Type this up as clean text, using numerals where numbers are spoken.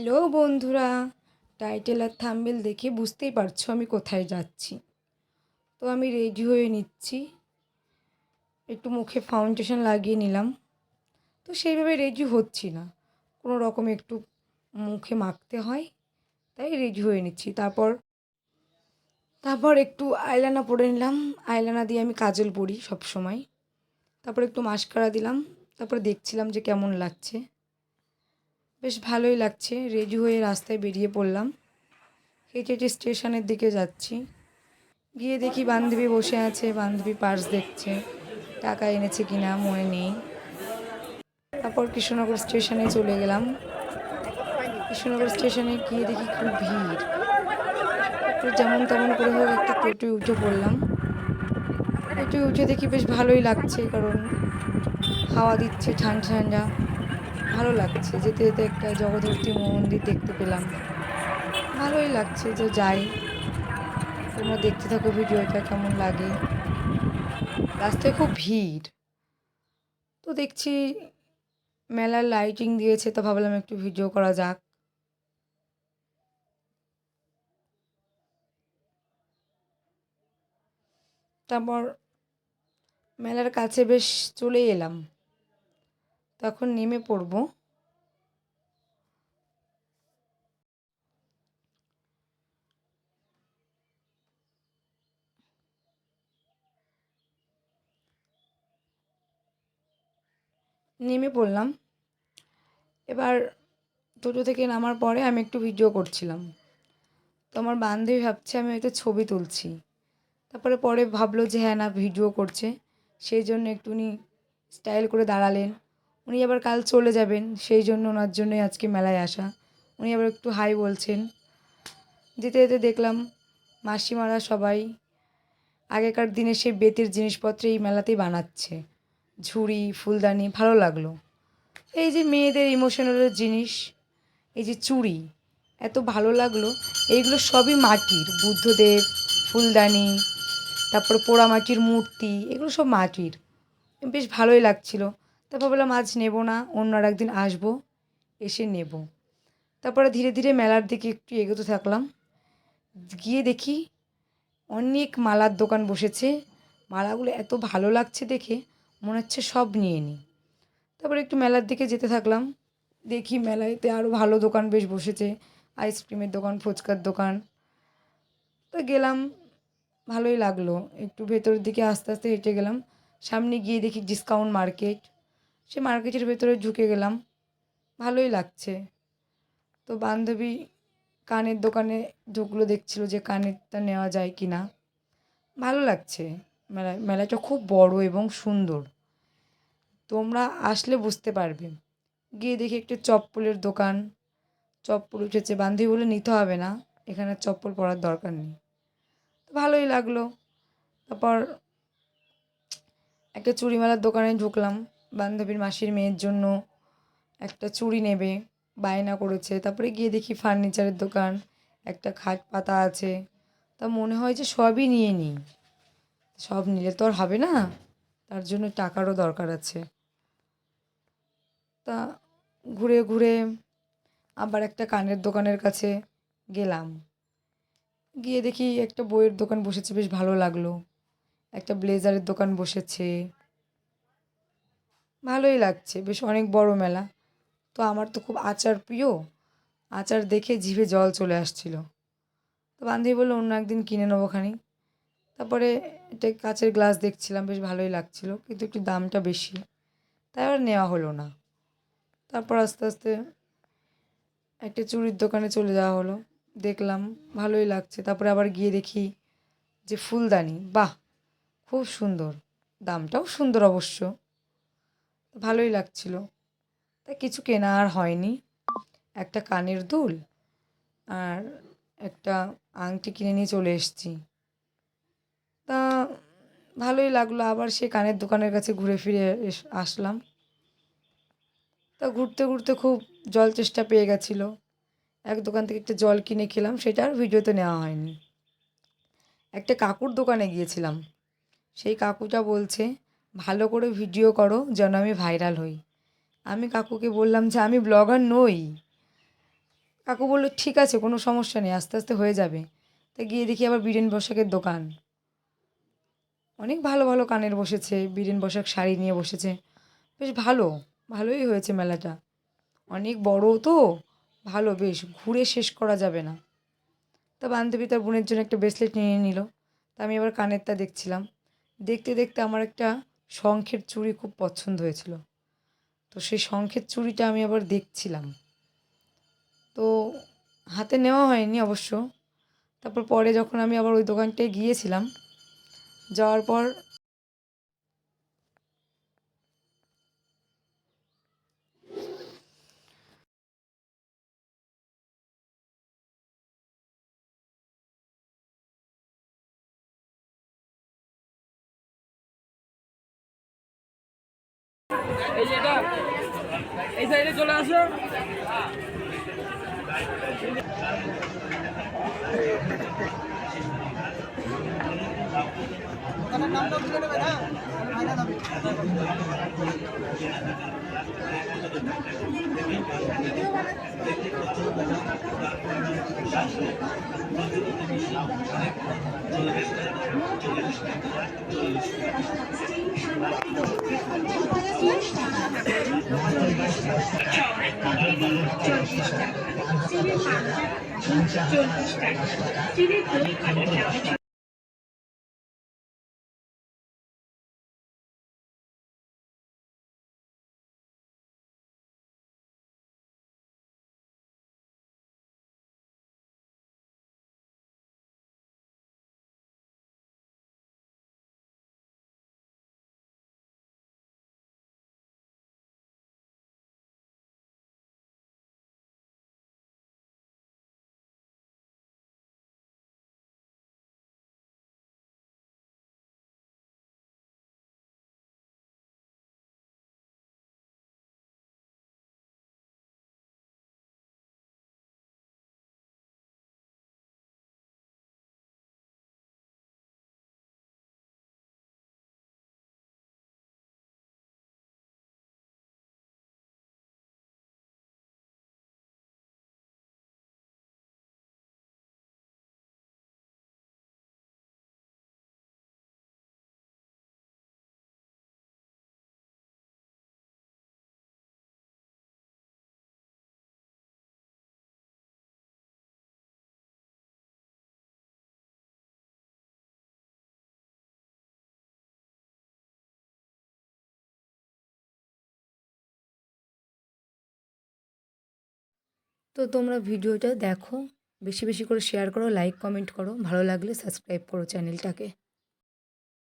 Hello বন্ধুরা, title আর thumbnail দেখে বুঝতেই পারছো আমি কোথায় যাচ্ছি। তো আমি রেডি হয়ে নিচ্ছি, একটু মুখে ফাউন্ডেশন লাগিয়ে নিলাম। তো সেইভাবে রেডি হচ্ছি না, কোনো রকম একটু মুখে মাখতে হয়, তাই রেডি হয়ে নিচ্ছি। তারপর একটু আইলাইনার পরে নিলাম। আইলাইনার দিয়ে আমি কাজল পরি সব সময়। তারপর একটু মাস্কারা দিলাম। তারপর দেখছিলাম যে কেমন লাগছে। বেশ ভালোই লাগছে। রেডি হয়ে রাস্তায় বেরিয়ে পড়লাম। হেঁটে হেঁটে স্টেশনের দিকে যাচ্ছি। গিয়ে দেখি বান্ধবী বসে আছে, বান্ধবী পার্স দেখছে, টাকা এনেছে কিনা মনে নেই। তারপর কৃষ্ণনগর স্টেশনে চলে গেলাম। কৃষ্ণনগর স্টেশনে গিয়ে দেখি খুব ভিড়। তারপরে যেমন তেমন করে হোক একটা টোটোয় উঠে পড়লাম। টোটোয় উঠে দেখি বেশ ভালোই লাগছে, কারণ হাওয়া দিচ্ছে ঠান্ডা ঠান্ডা, ভালো লাগছে। যেতে যেতে একটা জগদ্ধাত্রী মন্দির দেখতে পেলাম, ভালোই লাগছে। যে যাই, তোমরা দেখতে থাকো ভিডিওটা কেমন লাগে। রাস্তায় খুব ভিড়। তো দেখছি মেলার লাইটিং দিয়েছে, তো ভাবলাম একটু ভিডিও করা যাক। তারপর মেলার কাছে বেশ চলে এলাম, তখন নেমে পড়ব। নেমে পড়লাম। এবার টোটো থেকে নামার পরে আমি একটু ভিডিও করছিলাম। তো আমার বান্ধবী ভাবছে আমি হয়তো ছবি তুলছি। তারপরে পরে ভাবলো যে হ্যাঁ, না ভিডিও করছে, সেই জন্য একটু উনি স্টাইল করে দাঁড়ালেন। উনি আবার কাল চলে যাবেন, সেই জন্য ওনার জন্যই আজকে মেলায় আসা। উনি আবার একটু হাই বলছেন। যেতে যেতে দেখলাম মাসিমারা সবাই আগেকার দিনে সেই বেতের জিনিসপত্র এই মেলাতেই বানাচ্ছে, ঝুড়ি, ফুলদানি, ভালো লাগলো। এই যে মেয়েদের ইমোশনালের জিনিস, এই যে চুড়ি, এত ভালো লাগলো। এইগুলো সবই মাটির, বুদ্ধদেব, ফুলদানি, তারপর পোড়ামাটির মূর্তি, এগুলো সব মাটির। বেশ ভালোই লাগছিল। তারপর ভাবলাম আজ নেব না, অন্য আর একদিন আসবো, এসে নেব। তারপরে ধীরে ধীরে মেলার দিকে একটু এগোতে থাকলাম। গিয়ে দেখি অনেক মালার দোকান বসেছে। মালাগুলো এত ভালো লাগছে দেখে, মনে হচ্ছে সব নিয়ে নিই। তারপরে একটু মেলার দিকে যেতে থাকলাম। দেখি মেলাতে আরও ভালো দোকান বেশ বসেছে, আইসক্রিমের দোকান, ফুচকার দোকান। তো গেলাম, ভালোই লাগলো। একটু ভেতরের দিকে আস্তে আস্তে হেঁটে গেলাম। সামনে গিয়ে দেখি ডিসকাউন্ট মার্কেট। সে মার্কেটের ভেতরে ঢুকে গেলাম, ভালোই লাগছে। তো বান্ধবী কানের দোকানে ঢুকলো, দেখছিল যে কানেরটা নেওয়া যায় কি না। ভালো লাগছে। মেলাটা খুব বড় এবং সুন্দর, তোমরা আসলে বুঝতে পারবে। গিয়ে দেখি একটা চপ্পলের দোকান। চপ্পল উঠেছে, বান্ধবী বলে নিতে হবে না, এখানে চপ্পল পরার দরকার নেই। তো ভালোই লাগলো। তারপর একটা চুড়িমালার দোকানে ঢুকলাম। বান্ধবীর মাসির মেয়ের জন্য একটা চুড়ি নেবে, বায়না করেছে। তারপরে গিয়ে দেখি ফার্নিচারের দোকান, একটা খাট পাতা আছে। তা মনে হয় যে সবই নিয়ে নিই, সব নিলে তো আর হবে না, তার জন্য টাকারও দরকার আছে। তা ঘুরে ঘুরে আবার একটা কানের দোকানের কাছে গেলাম। গিয়ে দেখি একটা বইয়ের দোকান বসেছে, বেশ ভালো লাগলো। একটা ব্লেজারের দোকান বসেছে, ভালোই লাগছে। বেশ অনেক বড় মেলা। তো আমার তো খুব আচার প্রিয়, আচার দেখে জিভে জল চলে আসছিল। তো বান্ধবী বললো অন্য একদিন কিনে নেবো খানি। তারপরে একটা কাঁচের গ্লাস দেখছিলাম, বেশ ভালোই লাগছিল, কিন্তু একটু দামটা বেশি, তাই আর নেওয়া হলো না। তারপর আস্তে আস্তে একটা চুড়ির দোকানে চলে যাওয়া হলো। দেখলাম ভালোই লাগছে। তারপরে আবার গিয়ে দেখি যে ফুলদানি, বাহ, খুব সুন্দর, দামটাও সুন্দর অবশ্য, ভালোই লাগছিল। তা কিছু কেনা আর হয়নি। একটা কানের দুল আর একটা আংটি কিনে নিয়ে চলে এসেছি। তা ভালোই লাগলো। আবার সে কানের দোকানের কাছে ঘুরে ফিরে আসলাম। তা ঘুরতে ঘুরতে খুব জল তেষ্টা পেয়ে গেছিলো। এক দোকান থেকে একটা জল কিনে খেলাম, সেটা আর ভিডিওতে নেওয়া হয়নি। একটা কাকুর দোকানে গিয়েছিলাম। সেই কাকুটা বলছে ভালো করে ভিডিও করো যেন আমি ভাইরাল হই। আমি কাকুকে বললাম যে আমি ব্লগার নই, কাকু বললো ঠিক আছে, কোনো সমস্যা নেই, আস্তে আস্তে হয়ে যাবে। তা গিয়ে দেখি আবার বীরেন বসাকের দোকান। অনেক ভালো ভালো কানের বসেছে, বীরেন বসাক শাড়ি নিয়ে বসেছে। বেশ ভালোই হয়েছে মেলাটা। অনেক বড় তো, ভালো, বেশ ঘুরে শেষ করা যাবে না। তা বান্ধবী তার বোনের জন্য একটা ব্রেসলেট নিয়ে নিল। তা আমি আবার কানেরটা দেখছিলাম। দেখতে দেখতে আমার একটা শঙ্খের চুড়ি খুব পছন্দ হয়েছিল। তো সেই শঙ্খের চুড়িটা আমি আবার দেখছিলাম। তো হাতে নেওয়া হয়নি অবশ্য। তারপর পরে যখন আমি আবার ওই দোকানটায় গিয়েছিলাম, যাওয়ার পর এই যে এটা এই সাইডে চলে আসো। নামটা তুলে নেবে না, ফাইনাল হবে। তো তোমরা ভিডিওটা দেখো, বেশি বেশি করে শেয়ার করো, লাইক কমেন্ট করো, ভালো লাগলে সাবস্ক্রাইব করো চ্যানেলটাকে।